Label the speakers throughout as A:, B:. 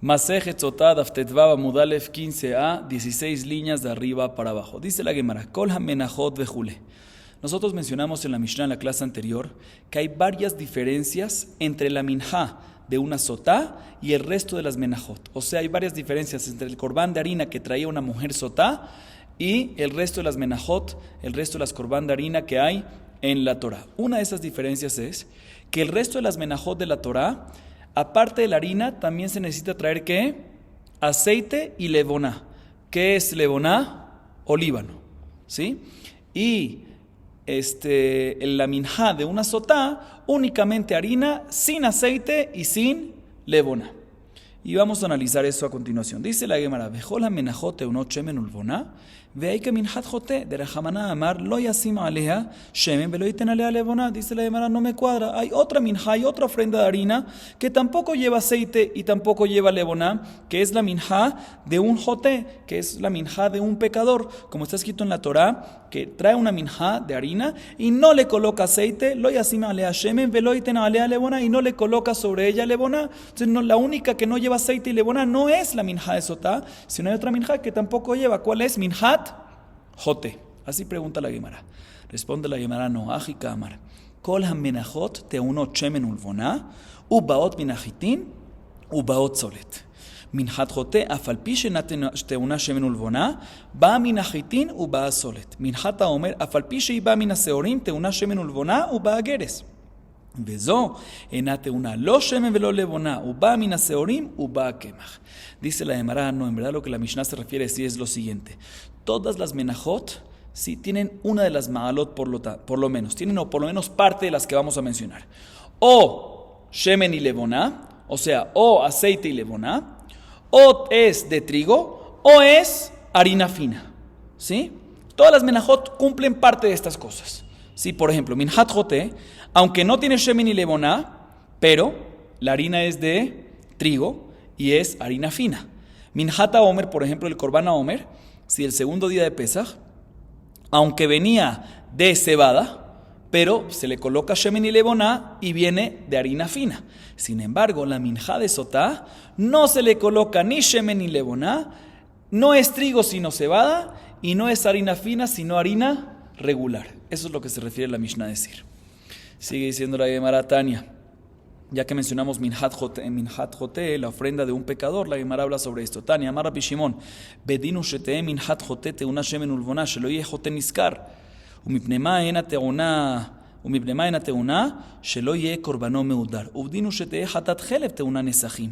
A: Masejet Sotá, Daftetvava, Mudalef 15a, 16 líneas de arriba para abajo. Dice la Gemara, Kol hamenajot vejule. Nosotros mencionamos en la Mishnah, en la clase anterior, que hay varias diferencias entre la minjá de una sotá y el resto de las menajot. O sea, hay varias diferencias entre el corbán de harina que traía una mujer sotá y el resto de las menajot, el resto de las corbán de harina que hay en la Torá. Una de esas diferencias es que el resto de las menajot de la Torá, aparte de la harina, también se necesita traer ¿qué? Aceite y levoná. ¿Qué es levoná? Olíbano, ¿sí? Y la minjá de una sotá, únicamente harina, sin aceite y sin levoná. Y vamos a analizar eso a continuación. Dice la Gemara, Vejol hamenajot teunot shemen ulvoná, ve'eika minjat jote, de Rahamana amar, lo yasim aleja shemen, velo iten alea levoná. Dice la Gemara, no me cuadra. Hay otra minjá, hay otra ofrenda de harina que tampoco lleva aceite y tampoco lleva levoná, que es la minjá de un jote, que es la minjá de un pecador, como está escrito en la Torá, que trae una minjá de harina y no le coloca aceite, lo yasim alea shemen, velo iten alea levoná, y no le coloca sobre ella levoná. Entonces, no, la única que no lleva aceite y levoná no es la minjá de sotá, sino hay otra minjá que tampoco lleva. ¿Cuál es? Minjat jote. Así pregunta la Gemara. Responde la Gemara, no, ajika amar. Kol hamenajot teunot shemen ulvoná, ubaot minachitin, ubaot solet. Minjat jote afalpi teuna shemen ulvoná, ba minachitin, uba solet. Minjat haomer afalpi sheiba minaseorim, teuna shemen ulvoná, uba geres. וזו אינה טעונה לא שמן ולא לבונה, ובאה מן השעורים ובאה הקמח. Dice la Gemara, no, en verdad lo que la Mishnah se refiere sí es lo siguiente. Todas las menajot sí tienen una de las ma'alot por lo menos, tienen o por lo menos parte de las que vamos a mencionar. O shemen y levoná, o sea, o aceite y levoná, o es de trigo, o es harina fina, ¿sí? Todas las menajot cumplen parte de estas cosas. Sí, por ejemplo, minjat jote, aunque no tiene shemen y levoná, pero la harina es de trigo y es harina fina. Minjat haomer, por ejemplo, el corbán haomer, si el segundo día de Pesaj, aunque venía de cebada, pero se le coloca shemen y levoná y viene de harina fina. Sin embargo, la minjá de sotá no se le coloca ni shemen ni levoná, no es trigo sino cebada y no es harina fina sino harina regular. Eso es lo que se refiere la Mishnah a decir. Sigue diciendo la Gemara Tania, ya que mencionamos minjat jote, la ofrenda de un pecador, la Gemara habla sobre esto. Tania, amar Rabbi Shimon, bedinu shetee minjat jote teuna shemen ulvoná, shelo yeh jote niskar, umipnei ma ena teuna, shelo yeh korbano meudar, ubdinu shetee hatat chelev teuna nesachim.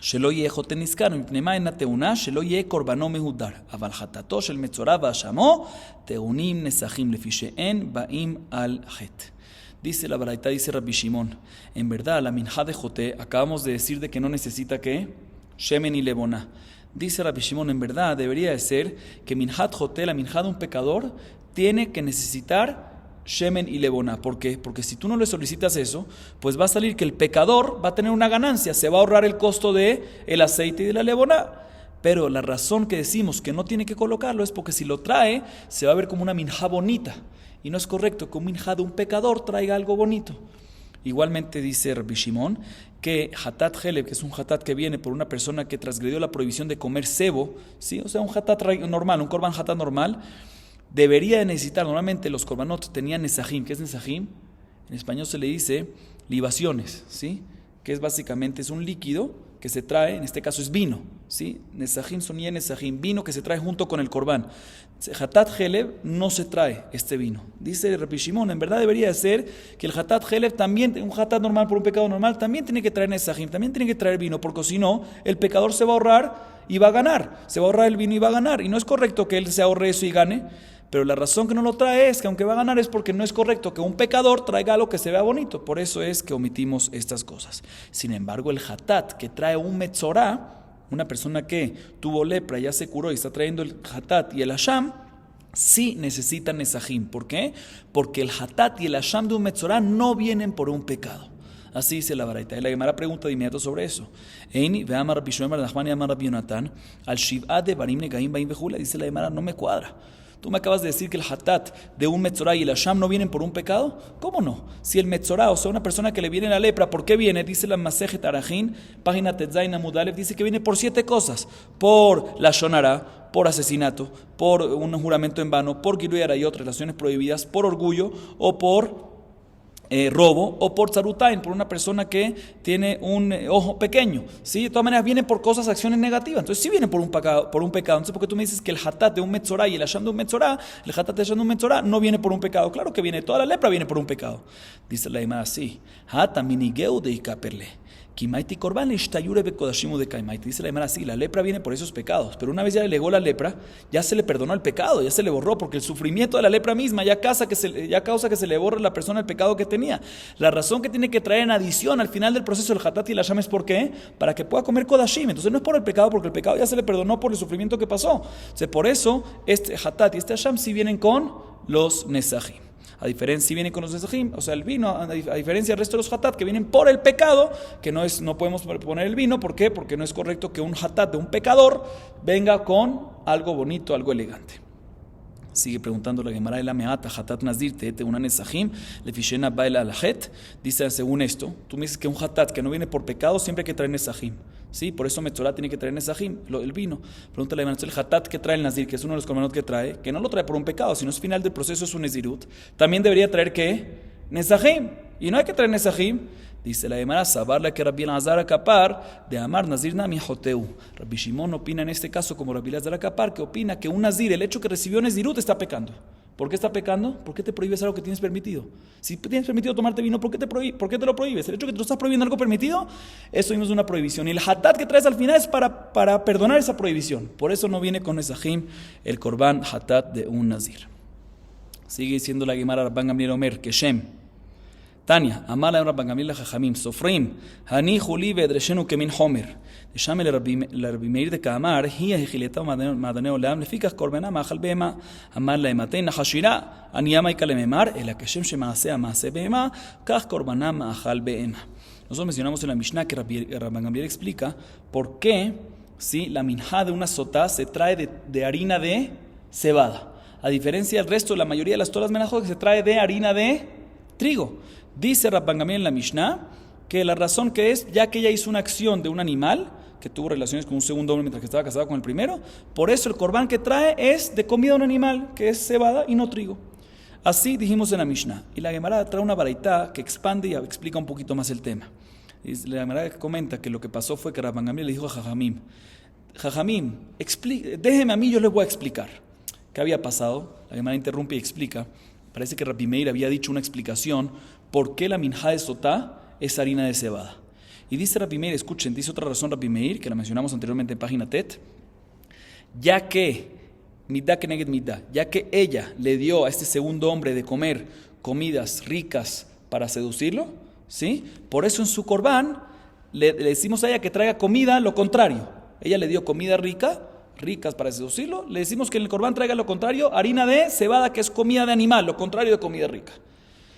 A: שלא יהיה חוטא נזכר, מפני מה אינה טעונה, שלא יהיה קורבנו מהודר. אבל חטאתו של מצורע והאשמו, טעונים נסכים, לפי שאין באים על חטא. Dice la baraita, dice Rabbi Shimon, en verdad la minjá de jote, acabamos de decir de que no necesita ¿qué? Shemen y levoná. Dice Rabbi Shimon, en verdad debería de ser que minjat jote, la minjá de un pecador, tiene que necesitar shemen y levoná. ¿Por qué? Porque si tú no le solicitas eso, pues va a salir que el pecador va a tener una ganancia, se va a ahorrar el costo de el aceite y de la levoná. Pero la razón que decimos que no tiene que colocarlo es porque si lo trae, se va a ver como una minjá bonita. Y no es correcto que un minjá de un pecador traiga algo bonito. Igualmente dice Rabbi Shimon que hatat heleb, que es un hatat que viene por una persona que transgredió la prohibición de comer cebo, ¿sí? O sea, un hatat normal, un korban hatat normal, debería de necesitar, normalmente los korbanot tenían nesajim. ¿Qué es nesajim? En español se le dice libaciones, ¿sí? Que es básicamente es un líquido que se trae, en este caso es vino, ¿sí? Nesajim son nesajim, vino que se trae junto con el corbán. Hatat heleb no se trae este vino. Dice Rabbi Shimon, en verdad debería de ser que el hatat heleb también, un hatat normal por un pecado normal, también tiene que traer nesajim, también tiene que traer vino, porque si no, el pecador se va a ahorrar y va a ganar, se va a ahorrar el vino y va a ganar. Y no es correcto que él se ahorre eso y gane. Pero la razón que no lo trae es que aunque va a ganar es porque no es correcto que un pecador traiga algo que se vea bonito. Por eso es que omitimos estas cosas. Sin embargo, el hatat que trae un metzorá, una persona que tuvo lepra, ya se curó y está trayendo el hatat y el asham, sí necesitan nesajim. ¿Por qué? Porque el hatat y el asham de un metzorá no vienen por un pecado. Así dice la baraita. Y la Gemara pregunta de inmediato sobre eso. Eini, veamos Rabbi Shmuel bar Nachman y Amar Rabbi Yonatan, al shiv'at de barim negaim baim vejula. Dice la Gemara, no me cuadra. ¿Tú me acabas de decir que el hatat de un metzorá y el asham no vienen por un pecado? ¿Cómo no? Si el metzorá, o sea, una persona que le viene la lepra, ¿por qué viene? Dice la Masejet Arajin, página Tetzain Amud Aleph, dice que viene por 7 cosas. Por la shonara, por asesinato, por un juramento en vano, por Gilui Arayot, relaciones prohibidas, por orgullo o por robo, o por tzarutain, por una persona que tiene un ojo pequeño, ¿sí? De todas maneras viene por cosas, acciones negativas. Entonces sí viene por un pecado. Entonces, ¿por qué tú me dices que el hatat de un metzorá y el asham de un metzorá, el hatat de asham de un metzorá no viene por un pecado? Claro que viene, toda la lepra viene por un pecado. Dice la Gemara así, hata minigeu de ikaperle. Dice la Gemara así, la lepra viene por esos pecados, pero una vez ya le legó la lepra, ya se le perdonó el pecado, ya se le borró, porque el sufrimiento de la lepra misma ya causa que se le borre a la persona el pecado que tenía. La razón que tiene que traer en adición al final del proceso del hatat y el asham es ¿por qué? Para que pueda comer kodashim. Entonces no es por el pecado, porque el pecado ya se le perdonó por el sufrimiento que pasó. Entonces, por eso este hatat y este asham sí vienen con los nesajim. A diferencia, si vienen con los nesajim, o sea, el vino, a diferencia del resto de los hatat que vienen por el pecado, que no podemos poner el vino, ¿por qué? Porque no es correcto que un hatat de un pecador venga con algo bonito, algo elegante. Sigue preguntando la Gemara de la Meata, hatat nazir te una nesajim, le fishena baila alajet. Dice, según esto, tú me dices que un hatat que no viene por pecado siempre hay que traer nesajim. Sí, por eso metzorá tiene que traer nesajim, el vino. Pregúntale a el hatat que trae el nazir, que es uno de los korbanot que trae, que no lo trae por un pecado, sino es final del proceso, es un nezirut. También debería traer ¿qué? Nesajim. Y no hay que traer nesajim. Dice la Gemara, sabarla que Rabbi Elazar Akapar de Amar Nazir Nami Joteu. Rabbi Shimon opina en este caso como Rabbi Elazar Akapar, que opina que un nazir, el hecho que recibió nezirut, está pecando. ¿Por qué está pecando? ¿Por qué te prohíbes algo que tienes permitido? Si tienes permitido tomarte vino, ¿por qué te lo prohíbes? El hecho que te lo estás prohibiendo algo permitido, eso mismo es una prohibición. Y el hatat que traes al final es para perdonar esa prohibición. Por eso no viene con nesajim el korban hatat de un nazir. Sigue diciendo la Gemara Rabban Gamliel Omer, que Shem Tania, Amala Rabban Gamliel Jajamim, Sofrim, Hani Juli Vedreshenu Kemin Homer. Llame Rabbi Meir de Kamar, Hia Hijileta Madane Olam, Lefikach Korbena Mahal Bema, Amar la Ematein Hashira, Aniama y Kalememar, el Akeshem Shemasea Mase Bema, Kach Korbana Mahal Bema. Nosotros mencionamos en la Mishnah que Rabban Gamliel explica por qué si la minjá de una sotá se trae de harina de cebada, a diferencia del resto de la mayoría de las toras menajot que se trae de harina de trigo. Dice Rabban Gamliel en la Mishnah que la razón que es, ya que ella hizo una acción de un animal que tuvo relaciones con un segundo hombre mientras que estaba casado con el primero, por eso el corbán que trae es de comida de un animal, que es cebada y no trigo. Así dijimos en la Mishnah. Y la Gemara trae una baraitá que expande y explica un poquito más el tema. Y la Gemara comenta que lo que pasó fue que Rabban Gamliel le dijo a Jajamim, déjeme a mí, yo les voy a explicar. ¿Qué había pasado? La Gemara interrumpe y explica. Parece que Rabbi Meir había dicho una explicación por qué la minjá de sotá es harina de cebada. Y dice Rabbi Meir, escuchen, dice otra razón Rabbi Meir, que la mencionamos anteriormente en página TET, ya que midá keneged midá, ya que ella le dio a este segundo hombre de comer comidas ricas para seducirlo, ¿sí? Por eso en su corbán le decimos a ella que traiga comida, lo contrario. Ella le dio comida ricas para seducirlo, le decimos que en el corbán traiga lo contrario, harina de cebada, que es comida de animal, lo contrario de comida rica.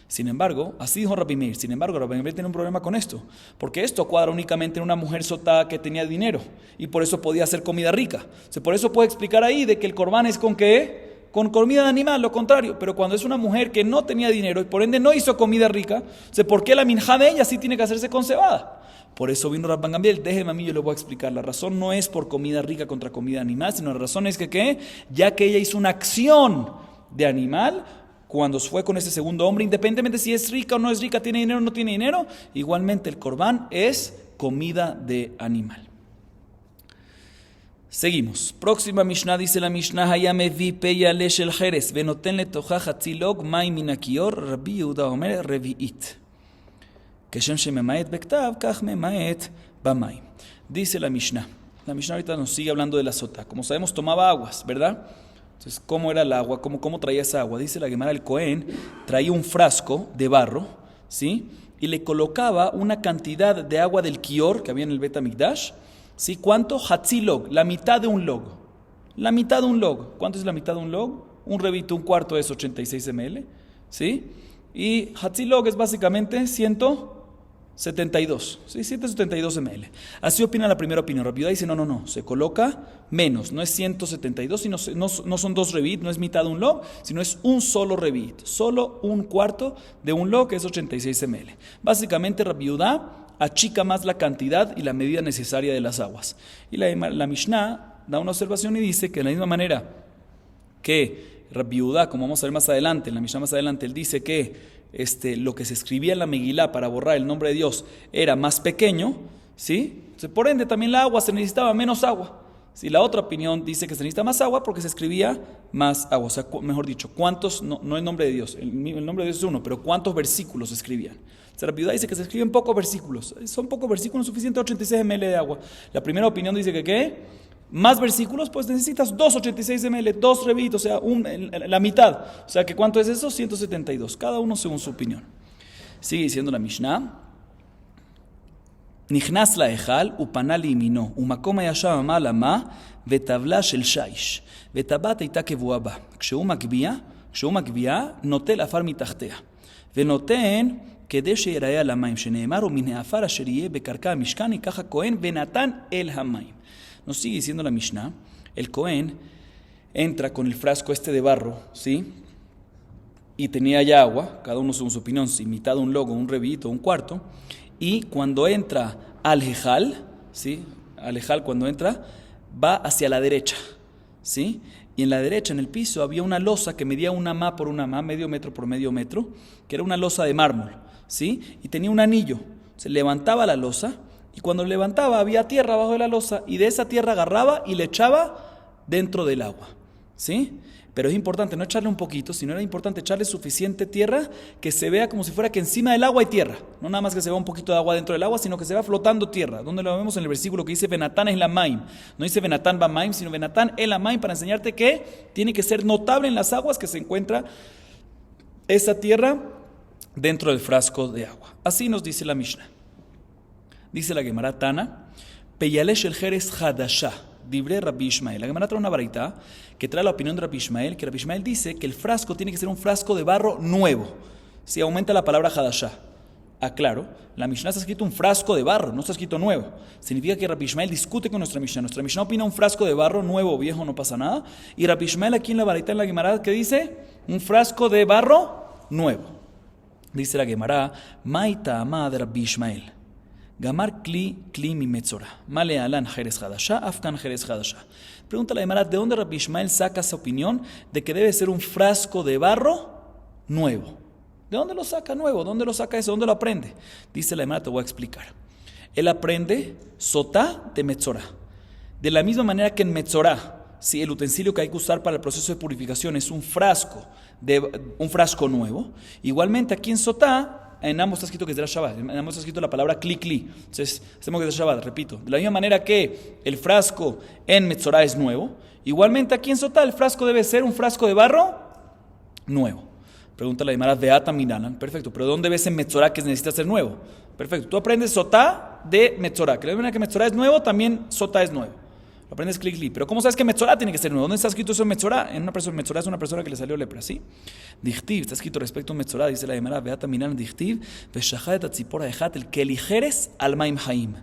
A: Sin embargo, así dijo Rabbi Meir, Rabbi Meir tiene un problema con esto, porque esto cuadra únicamente en una mujer sotá que tenía dinero, y por eso podía hacer comida rica. O sea, por eso puede explicar ahí de que el corbán es con ¿qué? Con comida de animal, lo contrario. Pero cuando es una mujer que no tenía dinero y por ende no hizo comida rica, o sea, ¿por qué la minjá de ella sí tiene que hacerse con cebada? Por eso vino Rabban Gamliel, déjeme a mí, yo le voy a explicar. La razón no es por comida rica contra comida animal, sino la razón es que ya que ella hizo una acción de animal, cuando fue con ese segundo hombre, independientemente si es rica o no es rica, tiene dinero o no tiene dinero, igualmente el corbán es comida de animal. Seguimos. Próxima Mishnah, dice la Mishnah, Hayame vi peya leshel jerez, venoten le toja hatzilog mai minakior, Rabbi Yehuda Omer revi'it. Keshem shememaet bektav, kach memaet bamai. Dice la Mishnah. La Mishnah ahorita nos sigue hablando de la sotá. Como sabemos, tomaba aguas, ¿verdad? Entonces, ¿cómo era el agua? ¿Cómo traía esa agua? Dice la Gemara, el Cohen traía un frasco de barro, ¿sí? Y le colocaba una cantidad de agua del kior que había en el Bet Hamikdash, ¿sí? ¿Cuánto? Hatzilog, la mitad de un log. La mitad de un log. ¿Cuánto es la mitad de un log? Un revito, un cuarto es 86 ml, ¿sí? Y Hatzilog es básicamente 100 72, ¿sí? 172 ml. Así opina la primera opinión. Rabbi Yehuda dice, no, se coloca menos, no es 172, sino no son dos revit, no es mitad de un lo, sino es un solo revit, solo un cuarto de un lo, que es 86 ml. Básicamente Rabbi Yehuda achica más la cantidad y la medida necesaria de las aguas. Y la Mishnah da una observación y dice que de la misma manera que Rabbi Yehuda, como vamos a ver más adelante, en la Mishnah más adelante, él dice que lo que se escribía en la Megilá para borrar el nombre de Dios era más pequeño, ¿sí? Entonces, por ende, también la agua se necesitaba menos agua. Si la otra opinión dice que se necesita más agua porque se escribía más agua. O sea, mejor dicho, ¿cuántos? No el nombre de Dios, el nombre de Dios es uno, pero ¿cuántos versículos se escribían? O sea, la Viuda dice que se escriben pocos versículos. Son pocos versículos, suficiente 86 ml de agua. La primera opinión dice que ¿qué? Más versículos, pues necesitas 286 ml, 2 revit, o sea, la mitad. O sea, que ¿cuánto es eso? 172. Cada uno según su opinión. Sigue diciendo la Mishnah. נכנס להיכל ופנה לימינו, ומקום היה שם מעלה וטבלה של שיש, וטבעת הייתה קבועה בה. כשהוא מגביה, נוטל עפר מתחתיה, ונותן כדי שיראה על המים, שנאמר, ומן העפר אשר יהיה בקרקע המשכן, ייקח הכהן ונתן אל המים. Nos sigue diciendo la Mishnah, el Cohen entra con el frasco de barro, ¿sí? Y tenía ya agua, cada uno según su opinión, si mitad un logo, un revito, un cuarto, y cuando entra al Ejal, ¿sí? Al Ejal cuando entra, va hacia la derecha, ¿sí? Y en la derecha, en el piso, había una losa que medía una ma por una ma, medio metro por medio metro, que era una losa de mármol, ¿sí? Y tenía un anillo. Se levantaba la losa, y cuando levantaba había tierra abajo de la losa, y de esa tierra agarraba y le echaba dentro del agua, ¿sí? Pero es importante no echarle un poquito, sino era importante echarle suficiente tierra que se vea como si fuera que encima del agua hay tierra. No nada más que se vea un poquito de agua dentro del agua, sino que se va flotando tierra. ¿Dónde lo vemos? En el versículo que dice Benatán es la maim. No dice Benatán ba maim, sino Benatán es la maim, para enseñarte que tiene que ser notable en las aguas que se encuentra esa tierra dentro del frasco de agua. Así nos dice la Mishnah. Dice la Gemara Tana, Peyalesh el Jerez Hadashah, Dibre Rabbi Ishmael. La Gemara trae una baraita que trae la opinión de Rabbi Ishmael, que Rabbi Ishmael dice que el frasco tiene que ser un frasco de barro nuevo. Si aumenta la palabra Hadashah. Aclaro, la Mishnah está escrito un frasco de barro, no está escrito nuevo. Significa que Rabbi Ishmael discute con nuestra Mishnah. Nuestra Mishnah opina un frasco de barro nuevo o viejo, no pasa nada. Y Rabbi Ishmael aquí en la baraita en la Gemara, ¿qué dice? Un frasco de barro nuevo. Dice la Gemara, Maita Amad de Rabbi Ishmael. Gamar kli mi metzora. Male alan jerez hadasha, afkan jerez hadasha. Pregunta la Gemara, ¿de dónde Rabbi Ishmael saca esa opinión de que debe ser un frasco de barro nuevo? ¿De dónde lo saca nuevo? ¿Dónde lo saca eso? ¿Dónde lo aprende? Dice la Gemara, te voy a explicar. Él aprende sotá de metzora. De la misma manera que en metzora, si el utensilio que hay que usar para el proceso de purificación es un frasco nuevo, igualmente aquí en sotá, en ambos está escrito que es de la Shabbat, en ambos está escrito la palabra kli. Entonces, hacemos que es de Shabbat, repito. De la misma manera que el frasco en Metzorah es nuevo, igualmente aquí en Sotá el frasco debe ser un frasco de barro nuevo. Pregunta la Gemara, Beata Minanan. Perfecto, pero ¿dónde ves en Metzorah que necesita ser nuevo? Perfecto, tú aprendes Sotá de Metzorah. Que la misma manera que Metzorah es nuevo, también Sotá es nuevo. Lo aprendes kli. Pero ¿cómo sabes que Metzorah tiene que ser nuevo? ¿Dónde está escrito eso en Metzorah? Metzorah es una persona que le salió lepra, ¿sí? Dichtiv, está escrito respecto a Metzorah, dice la Gemara, Beata Minan Dichtiv, Veshahat atzipora ejat el kelijeres al maim haim.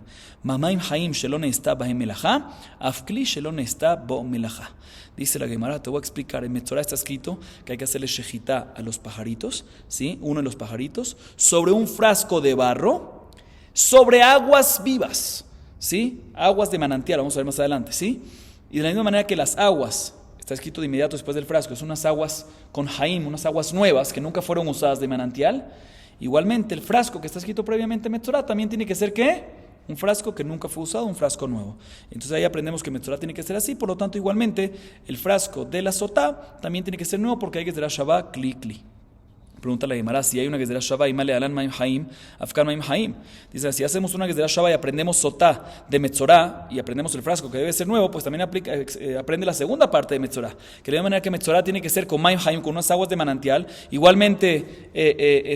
A: Mamaim haim shelone está bahem melajá, afkli shelone está bo melajá. Dice la Gemara, te voy a explicar, en Metzorah está escrito que hay que hacerle shejitá a los pajaritos, ¿sí? Uno de los pajaritos, sobre un frasco de barro, sobre aguas vivas. ¿Sí? Aguas de manantial, vamos a ver más adelante, ¿sí? Y de la misma manera que las aguas, está escrito de inmediato después del frasco, son unas aguas con jaim, unas aguas nuevas que nunca fueron usadas de manantial. Igualmente el frasco que está escrito previamente en Metzorah también tiene que ser ¿qué? Un frasco que nunca fue usado, un frasco nuevo. Entonces ahí aprendemos que Metzorah tiene que ser así, por lo tanto igualmente el frasco de la sotá también tiene que ser nuevo porque hay que ser Shabbat kli. Pregunta la Gemara, si hay una Gezerah Shabbat y Male Alan Maim Haim, Afkan Maim Haim. Dice, si hacemos una Gezerah Shabbat y aprendemos Sotá de Metzorah y aprendemos el frasco que debe ser nuevo, pues también aprende la segunda parte de Metzorah. Que de la manera que Metzorah tiene que ser con Maim Haim, con unas aguas de manantial, igualmente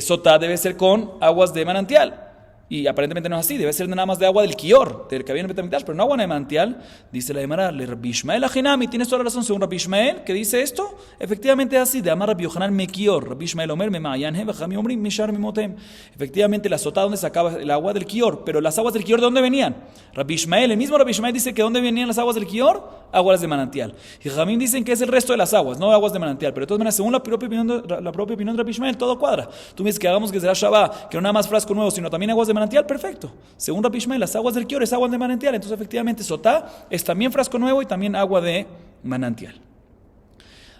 A: Sotá debe ser con aguas de manantial. Y aparentemente no es así, debe ser nada más de agua del Kior, del que había en el Betamigdash, pero no agua de manantial. Dice la Gemara, le Rabbi Ishmael Ajinami, tienes toda la razón, según Rabbi Ishmael, que dice esto, efectivamente es así, de Amar Rabbi Yohanan me Kior, Rabbi Ishmael Omer me Ma'ayanhem, Bajami Omrim, Mishar Mimotem. Efectivamente la sotá donde sacaba el agua del Kior, pero las aguas del Kior, ¿de dónde venían? Rabbi Ishmael, el mismo Rabbi Ishmael dice que ¿dónde venían las aguas del Kior? Aguas de manantial. Y Jamín dicen que es el resto de las aguas, no aguas de manantial, pero de todas maneras, según la propia opinión de Rabbi Ishmael, todo cuadra. Tú me dices que hagamos que será Shabbat, que no nada más frasco nuevo, sino también aguas de manantial, perfecto. Según Rabbi Ishmael, las aguas del Kior es agua de manantial. Entonces, efectivamente, sotá es también frasco nuevo y también agua de manantial.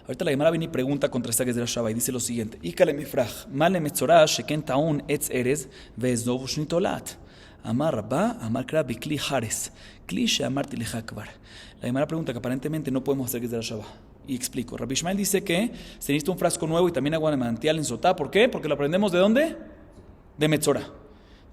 A: Ahorita la Gemara viene y pregunta contra esta Gezerah Shabbat y dice lo siguiente: Ikale mifraj, male metzorah, sheken taun etz erez, ve'ezov shnitolat. Amar Rabba, amar Kra, bikli hares, kli she'amarti lecha kvar. La Gemara pregunta que aparentemente no podemos hacer Gezerah Shabbat. Y explico. Rabbi Ishmael dice que se necesita un frasco nuevo y también agua de manantial en sotá. ¿Por qué? Porque lo aprendemos ¿de dónde? De metzorah.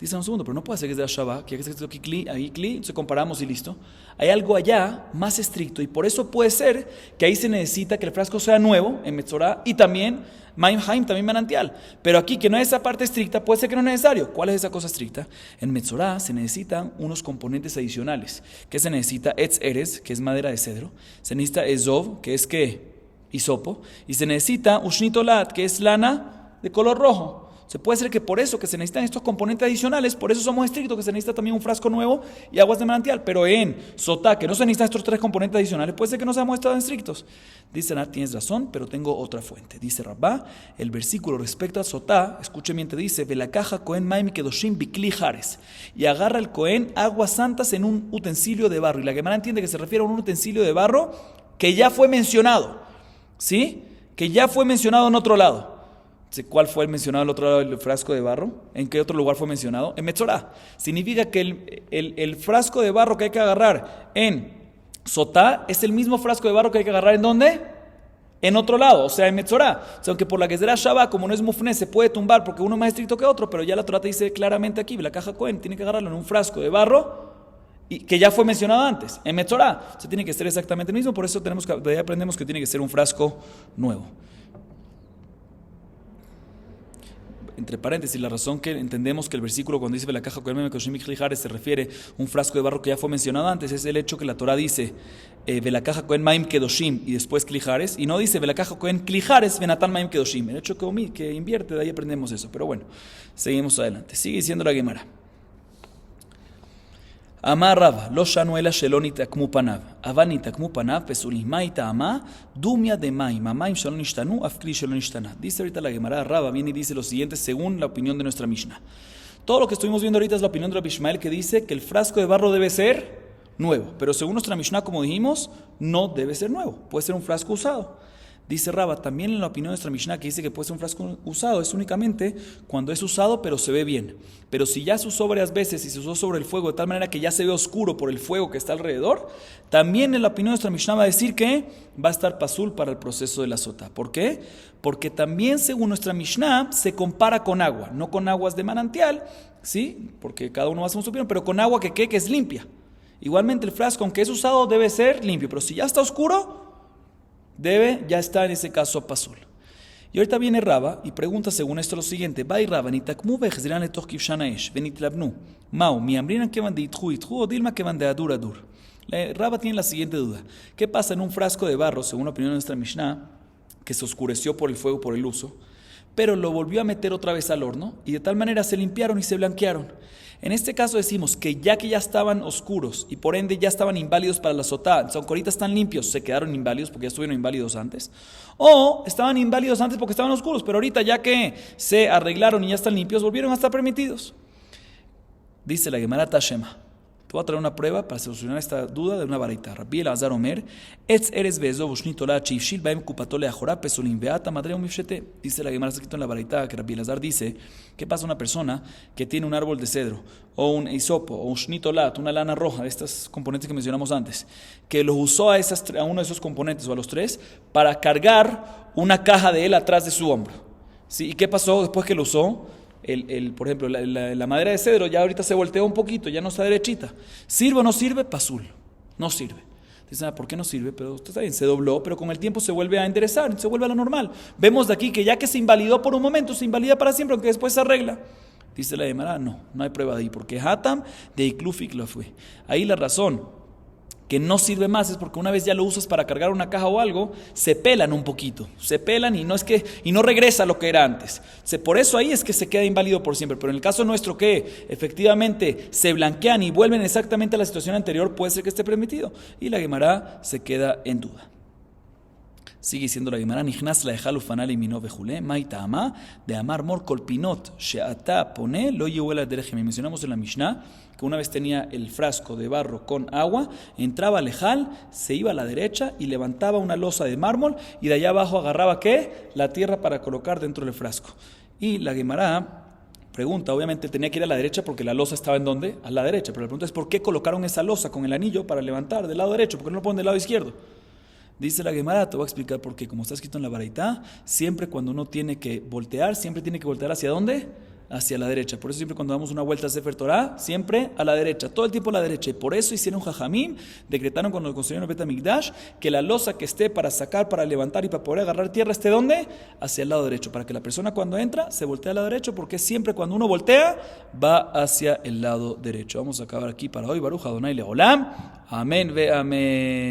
A: Dice un segundo, pero no puede ser que es de Shabbat, que es aquí Kli, entonces comparamos y listo. Hay algo allá más estricto y por eso puede ser que ahí se necesita que el frasco sea nuevo en Metzorah y también Maim Haim, también manantial. Pero aquí que no es esa parte estricta, puede ser que no es necesario. ¿Cuál es esa cosa estricta? En Metzorah se necesitan unos componentes adicionales. ¿Qué se necesita? Etz Eres, que es madera de cedro. Se necesita Ezov, que es ¿qué? Hisopo. Y se necesita Ushnitolat, que es lana de color rojo. Se puede ser que por eso que se necesitan estos componentes adicionales, por eso somos estrictos, que se necesita también un frasco nuevo y aguas de manantial. Pero en sotá, que no se necesitan estos tres componentes adicionales, puede ser que no seamos tan estrictos. Dice Nar, tienes razón, pero tengo otra fuente. Dice Rabá, el versículo respecto a sotá, escuche bien, te dice, Velakaja Cohen Maim Kedoshim Bikli Hares, y agarra el Cohen aguas santas en un utensilio de barro. Y la Gemara entiende que se refiere a un utensilio de barro que ya fue mencionado, ¿sí? Que ya fue mencionado en otro lado. ¿Cuál fue el mencionado al otro lado del frasco de barro? ¿En qué otro lugar fue mencionado? En Metzorah. Significa que el frasco de barro que hay que agarrar en sotá es el mismo frasco de barro que hay que agarrar ¿en dónde? En otro lado, o sea, en Metzorah. O sea, aunque por la Gezerah Shabbat, como no es mufné, se puede tumbar porque uno es más estricto que otro, pero ya la Torah te dice claramente aquí, la caja Cohen tiene que agarrarlo en un frasco de barro y que ya fue mencionado antes, en Metzorah. O sea, tiene que ser exactamente el mismo, por eso de ahí aprendemos que tiene que ser un frasco nuevo. Entre paréntesis, la razón que entendemos que el versículo cuando dice la caja se refiere a un frasco de barro que ya fue mencionado antes, es el hecho que la Torah dice la caja Cohen Maim Kedoshim y después Klijares, y no dice la caja Cohen Klijares Venatan Maim Kedoshim. El hecho que invierte, de ahí aprendemos eso. Pero bueno, seguimos adelante. Sigue diciendo la Gemara. Amar Rava, lo shanu ela shelon itakmu panav, avan itakmu panav, pesulim maita ama, dumia de maim, amaim shelon ishtanu, afkli shelon ishtana. Dice ahorita la Gemara, Rava viene y dice lo siguiente según la opinión de nuestra Mishnah. Todo lo que estuvimos viendo ahorita es la opinión de Rabbi Ishmael que dice que el frasco de barro debe ser nuevo, pero según nuestra Mishnah, como dijimos, no debe ser nuevo, puede ser un frasco usado. Dice Rava, también en la opinión de nuestra Mishnah que dice que puede ser un frasco usado, es únicamente cuando es usado pero se ve bien. Pero si ya se usó varias veces y se usó sobre el fuego de tal manera que ya se ve oscuro por el fuego que está alrededor, también en la opinión de nuestra Mishnah va a decir que va a estar pasul para el proceso de la sotá. ¿Por qué? Porque también según nuestra Mishnah se compara con agua, no con aguas de manantial, ¿sí? Porque cada uno va a hacer su opinión, pero con agua que es limpia. Igualmente el frasco, aunque es usado, debe ser limpio, pero si ya está oscuro, debe ya estar en ese caso pasul. Y ahorita viene Rava y pregunta según esto lo siguiente: Vai Rava nitakmu vehzrian letoch kivshanaesh venitlabnu mau miamrinan que van de itchu o dilma que van de adur adur. Rava tiene la siguiente duda: ¿qué pasa en un frasco de barro, según la opinión de nuestra Mishnah, que se oscureció por el fuego, por el uso, pero lo volvió a meter otra vez al horno y de tal manera se limpiaron y se blanquearon? En este caso decimos que ya estaban oscuros y por ende ya estaban inválidos para la sotá, aunque ahorita están limpios, se quedaron inválidos porque ya estuvieron inválidos antes, o estaban inválidos antes porque estaban oscuros, pero ahorita ya que se arreglaron y ya están limpios, volvieron a estar permitidos. Dice la Gemara Tashema. Te voy a traer una prueba para solucionar esta duda de una baraita. Rabbi Elazar Omer, etz eres bezo bushnitola chifshil baem kupatole ajora pesulim beata madre umifshete. Dice la Gemara, está escrito en la baraita que Rabbi Elazar dice: ¿qué pasa a una persona que tiene un árbol de cedro o un hisopo o un shnitolat, una lana roja de estos componentes que mencionamos antes, que los usó a uno de esos componentes o a los tres para cargar una caja de él atrás de su hombro? ¿Sí? ¿Y qué pasó después que lo usó? Por ejemplo, la madera de cedro ya ahorita se volteó un poquito, ya no está derechita. ¿Sirve o no sirve? Pasul. No sirve. Dicen, ¿por qué no sirve? Pero usted está bien, se dobló, pero con el tiempo se vuelve a enderezar, se vuelve a lo normal. Vemos de aquí que ya que se invalidó por un momento, se invalida para siempre, aunque después se arregla. Dice la Gemara, no hay prueba de ahí, porque Hatam de Iklufik lo fue. Ahí la razón que no sirve más es porque una vez ya lo usas para cargar una caja o algo, se pelan un poquito, se pelan y no regresa a lo que era antes. Por eso ahí es que se queda inválido por siempre. Pero en el caso nuestro que efectivamente se blanquean y vuelven exactamente a la situación anterior, puede ser que esté permitido. Y la Gemara se queda en duda. Sigue diciendo la Gemara, Nihnas la ejal ufanal y minó vejulé, maita ama, de amar mor kolpinot, sheata pone, lo yehuela derejem. Mencionamos en la Mishnah que una vez tenía el frasco de barro con agua, entraba al ejal, se iba a la derecha y levantaba una losa de mármol y de allá abajo agarraba ¿qué? La tierra para colocar dentro del frasco. Y la Gemara pregunta, obviamente tenía que ir a la derecha porque la losa estaba ¿en dónde? A la derecha, pero la pregunta es ¿por qué colocaron esa losa con el anillo para levantar del lado derecho? ¿Por qué no lo ponen del lado izquierdo? Dice la Gemara, te voy a explicar por qué. Como está escrito en la Baraitá, siempre cuando uno tiene que voltear, siempre tiene que voltear ¿hacia dónde? Hacia la derecha. Por eso siempre cuando damos una vuelta a Sefer Torah, siempre a la derecha, todo el tiempo a la derecha. Y por eso hicieron Jajamim, decretaron cuando construyeron el Bet Hamikdash, que la losa que esté para sacar, para levantar y para poder agarrar tierra, ¿esté dónde? Hacia el lado derecho. Para que la persona cuando entra, se voltee al lado derecho, porque siempre cuando uno voltea, va hacia el lado derecho. Vamos a acabar aquí para hoy. Baruch Adonai Leolam. Amén ve amén.